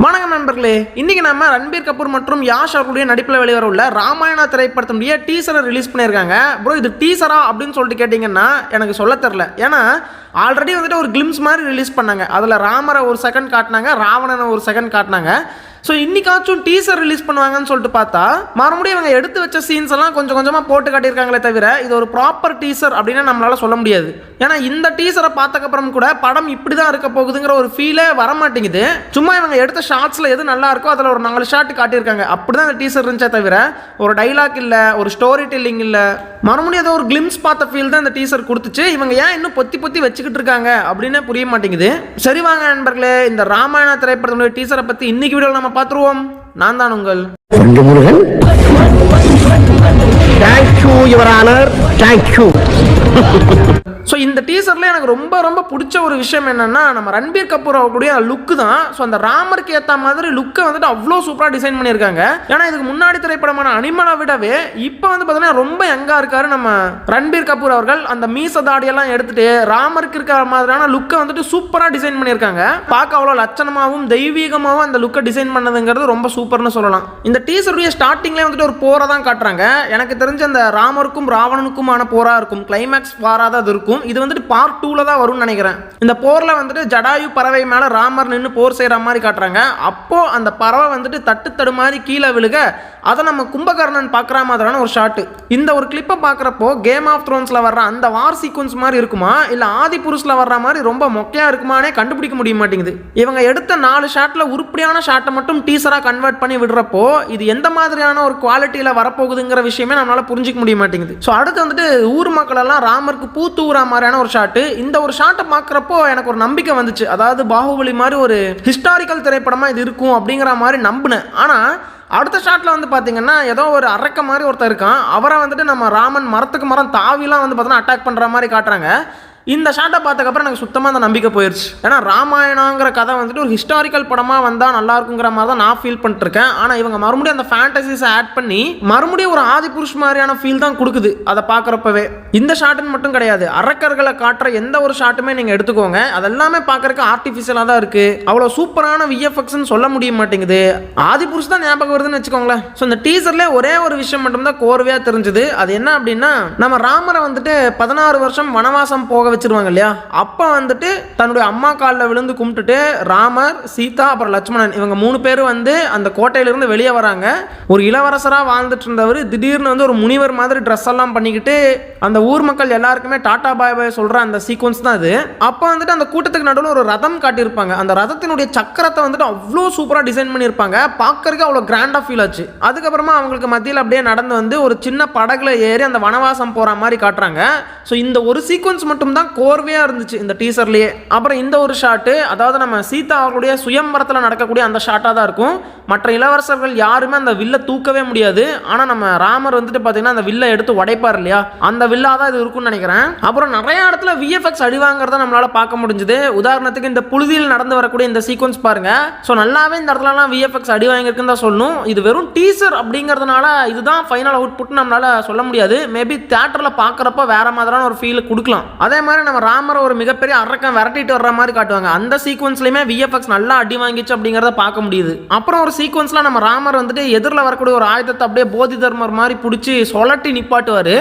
வணக்கம் நண்பர்களே, இன்னைக்கு நம்ம ரன்பீர் கபூர் மற்றும் யாஷ் அவர்களுடைய நடிப்பில் வெளிவர உள்ள ராமாயணா திரைப்படத்தினுடைய டீசரை ரிலீஸ் பண்ணியிருக்காங்க. ப்ரோ, இது டீசரா அப்படின்னு சொல்லிட்டு கேட்டிங்கன்னா எனக்கு சொல்ல தெரில. ஏன்னா ஆல்ரெடி வந்துட்டு ஒரு கிளிம்ஸ் மாதிரி ரிலீஸ் பண்ணாங்க. அதில் ராமரை ஒரு செகண்ட் காட்டினாங்க, ராவணனை ஒரு செகண்ட் காட்டினாங்க. ஸோ இன்னைக்காச்சும் டீசர் ரிலீஸ் பண்ணுவாங்கன்னு சொல்லிட்டு பார்த்தா மறுபடியும் இவங்க எடுத்து வச்ச சீன்ஸ் எல்லாம் கொஞ்சம் கொஞ்சமாக போட்டு காட்டியிருக்காங்களே தவிர இது ஒரு ப்ராப்பர் டீசர் அப்படின்னு நம்மளால சொல்ல முடியாது. ஏன்னா இந்த டீசரை பார்த்தக்கப்புறம் கூட படம் இப்படி தான் இருக்க போகுதுங்கிற ஒரு ஃபீலே வரமாட்டேங்குது. சும்மா இவங்க எடுத்த ஷார்ட்ஸில் எது நல்லா இருக்கோ அதில் ஒரு 4 ஷாட் காட்டியிருக்காங்க. அப்படி தான் இந்த டீசர் இருந்துச்சே தவிர ஒரு டைலாக் இல்லை, ஒரு ஸ்டோரி டெல்லிங் இல்லை, மறுபடியும் ஏதோ ஒரு கிளிம்ஸ் பார்த்த ஃபீல் தான் இந்த டீசர் கொடுத்துச்சு. இவங்க ஏன் இன்னும் பொத்தி பொத்தி வச்சுக்கிட்டு இருக்காங்க அப்படின்னு புரிய மாட்டேங்குது. சரி வாங்க நண்பர்களே, இந்த ராமாயண திரைப்படத்தினுடைய டீசரை பற்றி இன்னைக்கு வீடியோவில் நம்ம பார்த்துருவோம். நான் தான் உங்கள் Murugan. Thank you your honour, thank you. So இந்த டீசரில் எனக்கு ரொம்ப ரொம்ப பிடிச்ச ஒரு விஷயம் என்னென்னா, நம்ம ரன்பீர் கபூர் அவர்களுடைய லுக்கு தான். ஸோ அந்த ராமருக்கு ஏற்ற மாதிரி லுக்கை வந்துட்டு அவ்வளோ சூப்பராக டிசைன் பண்ணியிருக்காங்க. ஏன்னா இதுக்கு முன்னாடி திரைப்படமான அனிமலை விடவே இப்போ வந்து பார்த்தீங்கன்னா ரொம்ப யங்காக இருக்காரு நம்ம ரன்பீர் கபூர் அவர்கள். அந்த மீச தாடியெல்லாம் எடுத்துட்டு ராமருக்கு இருக்கிற மாதிரியான லுக்கை வந்துட்டு சூப்பராக டிசைன் பண்ணியிருக்காங்க. பார்க்க அவ்வளோ லட்சணமாகவும் தெய்வீகமாகவும் அந்த லுக்கை டிசைன் பண்ணதுங்கிறது ரொம்ப சூப்பர்னு சொல்லலாம். இந்த டீசருடைய ஸ்டார்டிங்லேயே வந்துட்டு ஒரு போரை தான் காட்டுறாங்க. எனக்கு தெரிஞ்ச அந்த ராமருக்கும் ராவணனுக்குமான போராக இருக்கும். கிளைமேக்ஸ் வாராத அது இருக்கும். இது வந்துட்டு பார்ட் 2ல தான் வரும்னு நினைக்கிறேன். இந்த போர்ல வந்துட்டு ஜடாயு பறவை மேல ராமர் நின்று போர் செய்யற மாதிரி காட்டுறாங்க. அப்போ அந்த பறவை வந்துட்டு தட்டு மாதிரி கீழே விழுக அதை நம்ம கும்பகர்ணன் பார்க்குற மாதிரியான ஒரு ஷாட்டு. இந்த ஒரு கிளிப்பை பார்க்குறப்போ கேம் ஆஃப் த்ரோன்ஸ்ல வர்ற அந்த வார் சீக்வன்ஸ் மாதிரி இருக்குமா, இல்லை ஆதி புருஷ்ல வர்ற மாதிரி ரொம்ப மொக்கையா இருக்குமானே கண்டுபிடிக்க முடிய மாட்டேங்குது. இவங்க எடுத்த 4 ஷாட்ல உருப்படியான ஷாட்டை மட்டும் டீசரா கன்வெர்ட் பண்ணி விடுறப்போ இது எந்த மாதிரியான ஒரு குவாலிட்டியில வரப்போகுதுங்கிற விஷயமே நம்மளால புரிஞ்சிக்க முடிய மாட்டேங்குது. ஸோ அடுத்து வந்துட்டு ஊர் மக்கள் எல்லாம் ராமருக்கு பூத்தூரா மாதிரியான ஒரு ஷாட்டு. இந்த ஒரு ஷாட்டை பார்க்குறப்போ எனக்கு ஒரு நம்பிக்கை வந்துச்சு. அதாவது பாகுபலி மாதிரி ஒரு ஹிஸ்டாரிக்கல் திரைப்படமா இது இருக்கும் அப்படிங்கிற மாதிரி நம்பினேன். ஆனால் அடுத்த ஷாட்டில் வந்து பார்த்தீங்கன்னா ஏதோ ஒரு அரக்க மாதிரி ஒருத்தர் இருக்கான். அவரை வந்துட்டு நம்ம ராமன் மரத்துக்கு மரம் தாவிலாம் வந்து பார்த்தோன்னா அட்டாக் பண்ணுற மாதிரி காட்டுறாங்க. இந்த ஷாட்டை பார்த்ததுக்கப்புறம் எனக்கு சுத்தமாக அந்த நம்பிக்கை போயிடுச்சு. ஏன்னா ராமாயணங்கிற கதை வந்துட்டு ஒரு ஹிஸ்டாரிக்கல் படமாக வந்தால் நல்லா இருக்குங்கிற மாதிரி தான் நான் ஃபீல் பண்ணிட்டுருக்கேன். ஆனால் இவங்க மறுபடியும் அந்த ஃபேண்டசிஸை ஆட் பண்ணி மறுபடியும் ஒரு ஆதி புருஷ் மாதிரியான ஃபீல் தான் கொடுக்குது அதை பார்க்குறப்பவே. இந்த ஷாட்டுன்னு மட்டும் கிடையாது, அரக்கர்களை காட்டுற எந்த ஒரு ஷாட்டுமே நீங்கள் எடுத்துக்கோங்க, அதெல்லாமே பார்க்குறக்கு ஆர்டிஃபிஷியலாக தான் இருக்குது. அவ்வளோ சூப்பரான விஎஃப்எக்ஸ்ன்னு சொல்ல முடிய மாட்டேங்குது. ஆதி புருஷ் தான் ஞாபகம் வருதுன்னு வச்சுக்கோங்களேன். ஸோ இந்த டீசர்லேயே ஒரே ஒரு விஷயம் மட்டும்தான் கோர்வையாக தெரிஞ்சுது. அது என்ன அப்படின்னா, நம்ம ராமரை வந்துட்டு 16 வருஷம் வனவாசம் போக வச்சிருவாங்க இல்லையா. அப்ப வந்துட்டு தன்னுடைய அம்மா காலில் விழுந்து கும்பிட்டுட்டு ராமர், சீதா, அப்புறம் லட்சுமணன் இவங்க 3 பேரும் வந்து அந்த கோட்டையிலிருந்து வெளியே வராங்க. ஒரு இளவரசராக வாழ்ந்துட்டு இருந்தவர் திடீர்னு வந்து ஒரு முனிவர் மாதிரி ட்ரெஸ் எல்லாம் பண்ணிக்கிட்டு அந்த ஊர் மக்கள் எல்லாருக்குமே டாடா பாய் பாய் சொல்ற அந்த சீக்வன்ஸ் தான் அது. அப்போ வந்துட்டு அந்த கூட்டத்துக்கு நடுவில் ஒரு ரதம் காட்டியிருப்பாங்க. அந்த ரதத்தினுடைய சக்கரத்தை வந்துட்டு அவ்வளோ சூப்பராக டிசைன் பண்ணியிருப்பாங்க. பார்க்கறதுக்கு அவ்வளோ கிராண்டாக ஃபீல் ஆச்சு. அதுக்கப்புறமா அவங்களுக்கு மத்தியில் அப்படியே நடந்து வந்து ஒரு சின்ன படகுல ஏறி அந்த வனவாசம் போகிற மாதிரி காட்டுறாங்க. ஸோ இந்த ஒரு சீக்வன்ஸ் மட்டும் தான் கோர்வையாக இருந்துச்சு இந்த டீசர்லேயே. அப்புறம் இந்த ஒரு ஷாட்டு, அதாவது நம்ம சீதா அவர்களுடைய சுயம்பரத்தில் நடக்கக்கூடிய அந்த ஷாட்டாக தான் இருக்கும். மற்ற இளவரசர்கள் யாருமே அந்த வில்லை தூக்கவே முடியாது. ஆனால் நம்ம ராமர் வந்துட்டு பார்த்தீங்கன்னா அந்த வில்லை எடுத்து உடைப்பார் இல்லையா, அந்த வில்லாக தான் இது இருக்கும்னு நினைக்கிறேன். அப்புறம் நிறைய இடத்துல விஎஃப்எக்ஸ் அடிவாங்கிறத நம்மளால பார்க்க முடிஞ்சுது. உதாரணத்துக்கு இந்த புழுதியில் நடந்து வரக்கூடிய இந்த சீக்வன்ஸ் பாருங்க. ஸோ நல்லாவே இந்த இடத்துலலாம் விஎஃப்எக்ஸ் அடி வாங்கியிருக்குன்னு தான் சொல்லணும். இது வெறும் டீசர் அப்படிங்கிறதுனால இதுதான் ஃபைனல் அவுட்புட் நம்மளால சொல்ல முடியாது. மேபி தியேட்டரில் பார்க்குறப்ப வேற மாதிரியான ஒரு ஃபீல் கொடுக்கலாம். அதே மாதிரி நம்ம ராமரை ஒரு மிகப்பெரிய அரக்கம் விரட்டிட்டு வர்ற மாதிரி காட்டுவாங்க. அந்த சீக்வன்ஸ்லயுமே விஎஃப்எக்ஸ் நல்லா அடி வாங்கிச்சு அப்படிங்கறத பார்க்க முடியுது. அப்புறம் ஒரு சீக்வன்ஸ்ல நம்ம ராமர் வந்துட்டு எதிரில் வரக்கூடிய ஒரு ஆயுதத்தை அப்படியே போதி தர்மர் மாதிரி பிடிச்சி சொலட்டி நிப்பாட்டுவாரு.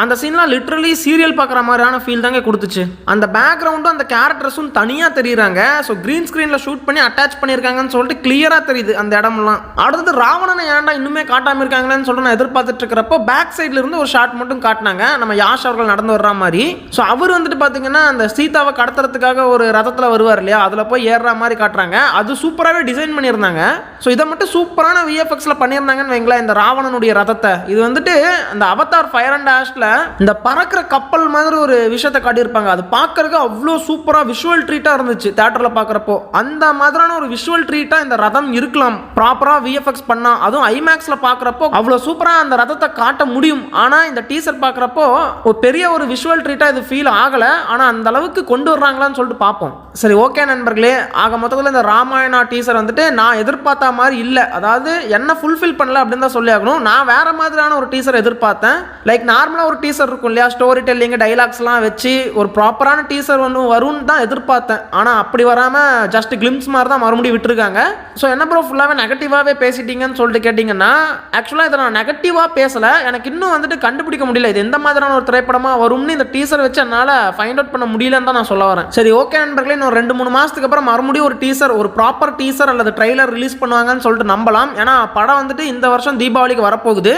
அந்த சீன்லாம் லிட்ரலி சீரியல் பார்க்குற மாதிரியான ஃபீல் தாங்க கொடுத்துச்சு. அந்த பேக்ரவுண்டும் அந்த கேரக்டர்ஸும் தனியாக தெரியுறாங்க. ஸோ க்ரீன் ஸ்க்ரீனில் ஷூட் பண்ணி அட்டாச் பண்ணியிருக்காங்கன்னு சொல்லிட்டு கிளியராக தெரியுது அந்த இடமெல்லாம். அடுத்தது ராவணனை ஏன்டா இன்னுமே காட்டாமல் இருக்காங்களேன்னு சொல்லிட்டு நான் எதிர்பார்த்துட்டு இருக்கிறப்போ பேக் சைடில் இருந்து ஒரு ஷாட் மட்டும் காட்டினாங்க, நம்ம யாஷ் அவர்கள் நடந்து வர்ற மாதிரி. ஸோ அவர் வந்துட்டு பார்த்தீங்கன்னா அந்த சீதாவை கடத்துறதுக்காக ஒரு ரதத்தில் வருவார் இல்லையா, அதில் போய் ஏறுற மாதிரி காட்டுறாங்க. அது சூப்பராகவே டிசைன் பண்ணியிருந்தாங்க. ஸோ இதை மட்டும் சூப்பரான விஎஃப்எக்ஸில் பண்ணியிருந்தாங்கன்னு வைங்களேன் இந்த ராவணனுடைய ரதத்தை. இது வந்துட்டு அந்த அவதார் ஃபயர் அண்ட் ஆஷ்ல இந்த பறக்கிற கப்பல் மாதிரி ஒரு விஷயத்தை காட்டியிருப்பாங்க. அது பார்க்கறதுக்கு அவ்வளோ சூப்பராக விஷுவல் ட்ரீட்டாக இருந்துச்சு தியேட்டரில் பார்க்குறப்போ. அந்த மாதிரியான ஒரு விஷுவல் ட்ரீட்டாக இந்த ரதம் இருக்கலாம் ப்ராப்பராக விஎஃப்எக்ஸ் பண்ணால். அதுவும் ஐமேக்ஸில் பார்க்குறப்போ அவ்வளோ சூப்பராக அந்த ரதத்தை காட்ட முடியும். ஆனால் இந்த டீசர் பார்க்குறப்போ ஒரு பெரிய ஒரு விஷுவல் ட்ரீட்டாக இது ஃபீல் ஆகலை. ஆனால் அந்த அளவுக்கு கொண்டு வர்றாங்களான்னு சொல்லிட்டு பார்ப்போம். சரி, ஓகே நண்பர்களே, ஆக மொத்தத்தில் இந்த ராமாயணா டீசர் வந்துட்டு நான் எதிர்பார்த்த மாதிரி இல்லை. அதாவது என்ன ஃபுல்ஃபில் பண்ணல அப்படின்னு தான் சொல்லி ஆகணும். நான் வேற மாதிரியான ஒரு டீசர் எதிர்பார்த்தேன். லைக் நார்மலாக ஒரு ஒரு டீசர் இருக்கும் இல்லையா, ஸ்டோரி டெல்லிங் டைலாக்ஸ்லாம் வச்சு ஒரு ப்ராப்பரான டீசர் ஒன்று வரும்னு தான் எதிர்பார்த்தேன். ஆனால் அப்படி வராமல் ஜஸ்ட் கிளிம்ஸ் மாதிரி தான் மறுபடியும் விட்டுருக்காங்க. ஸோ என்ன ப்ரோ ஃபுல்லாகவே நெகட்டிவாகவே பேசிட்டீங்கன்னு சொல்லிட்டு கேட்டிங்கன்னா, ஆக்சுவலாக இதை நான் நெகட்டிவாக பேசலை. எனக்கு இன்னும் வந்துட்டு கண்டுபிடிக்க முடியல இது எந்த மாதிரியான ஒரு திரைப்படமாக வரும்னு இந்த டீசர் வச்சு என்னால் ஃபைண்ட் அவுட் பண்ண முடியலன்னு தான் நான் சொல்ல வரேன். சரி ஓகே நண்பர்களே, இன்னும் 2-3 மாதத்துக்கு அப்புறம் மறுபடியும் ஒரு டீசர், ஒரு ப்ராப்பர் டீசர் அல்லது ட்ரைலர் ரிலீஸ் பண்ணுவாங்கன்னு சொல்லிட்டு நம்பலாம். ஏன்னா படம் வந்துட்டு இந்த வருஷம் தீபாவளிக்கு வரப்போகுது.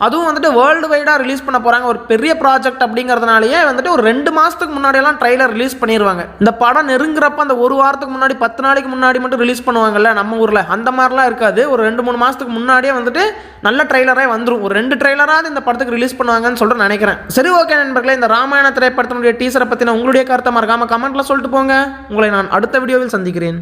அதுவும் வந்துட்டு வேர்ல்டு வைடாக ரிலீஸ் பண்ண போகிறாங்க. ஒரு பெரிய ப்ராஜெக்ட் அப்படிங்கிறதுனாலேயே வந்துட்டு ஒரு 2 மாதத்துக்கு முன்னாடியெல்லாம் ட்ரைலர் ரிலீஸ் பண்ணிடுவாங்க. இந்த படம் நெருங்குறப்ப அந்த ஒரு வாரத்துக்கு முன்னாடி 10 நாளைக்கு முன்னாடி மட்டும் ரிலீஸ் பண்ணுவாங்கல்ல நம்ம ஊரில், அந்த மாதிரிலாம் இருக்காது. ஒரு 2-3 மாதத்துக்கு முன்னாடியே வந்துட்டு நல்ல ட்ரைலரே வந்துடும். ஒரு 2 ட்ரைலராவது இந்த படத்துக்கு ரிலீஸ் பண்ணுவாங்கன்னு சொல்லிட்டு நினைக்கிறேன். சரி ஓகே நண்பர்களே, இந்த ராமாயண திரைப்படத்தினுடைய டீசரை பற்றின உங்களுடைய கருத்தை மறக்காம கமெண்ட்டில் சொல்லிட்டு போங்க. உங்களை நான் அடுத்த வீடியோவில் சந்திக்கிறேன்.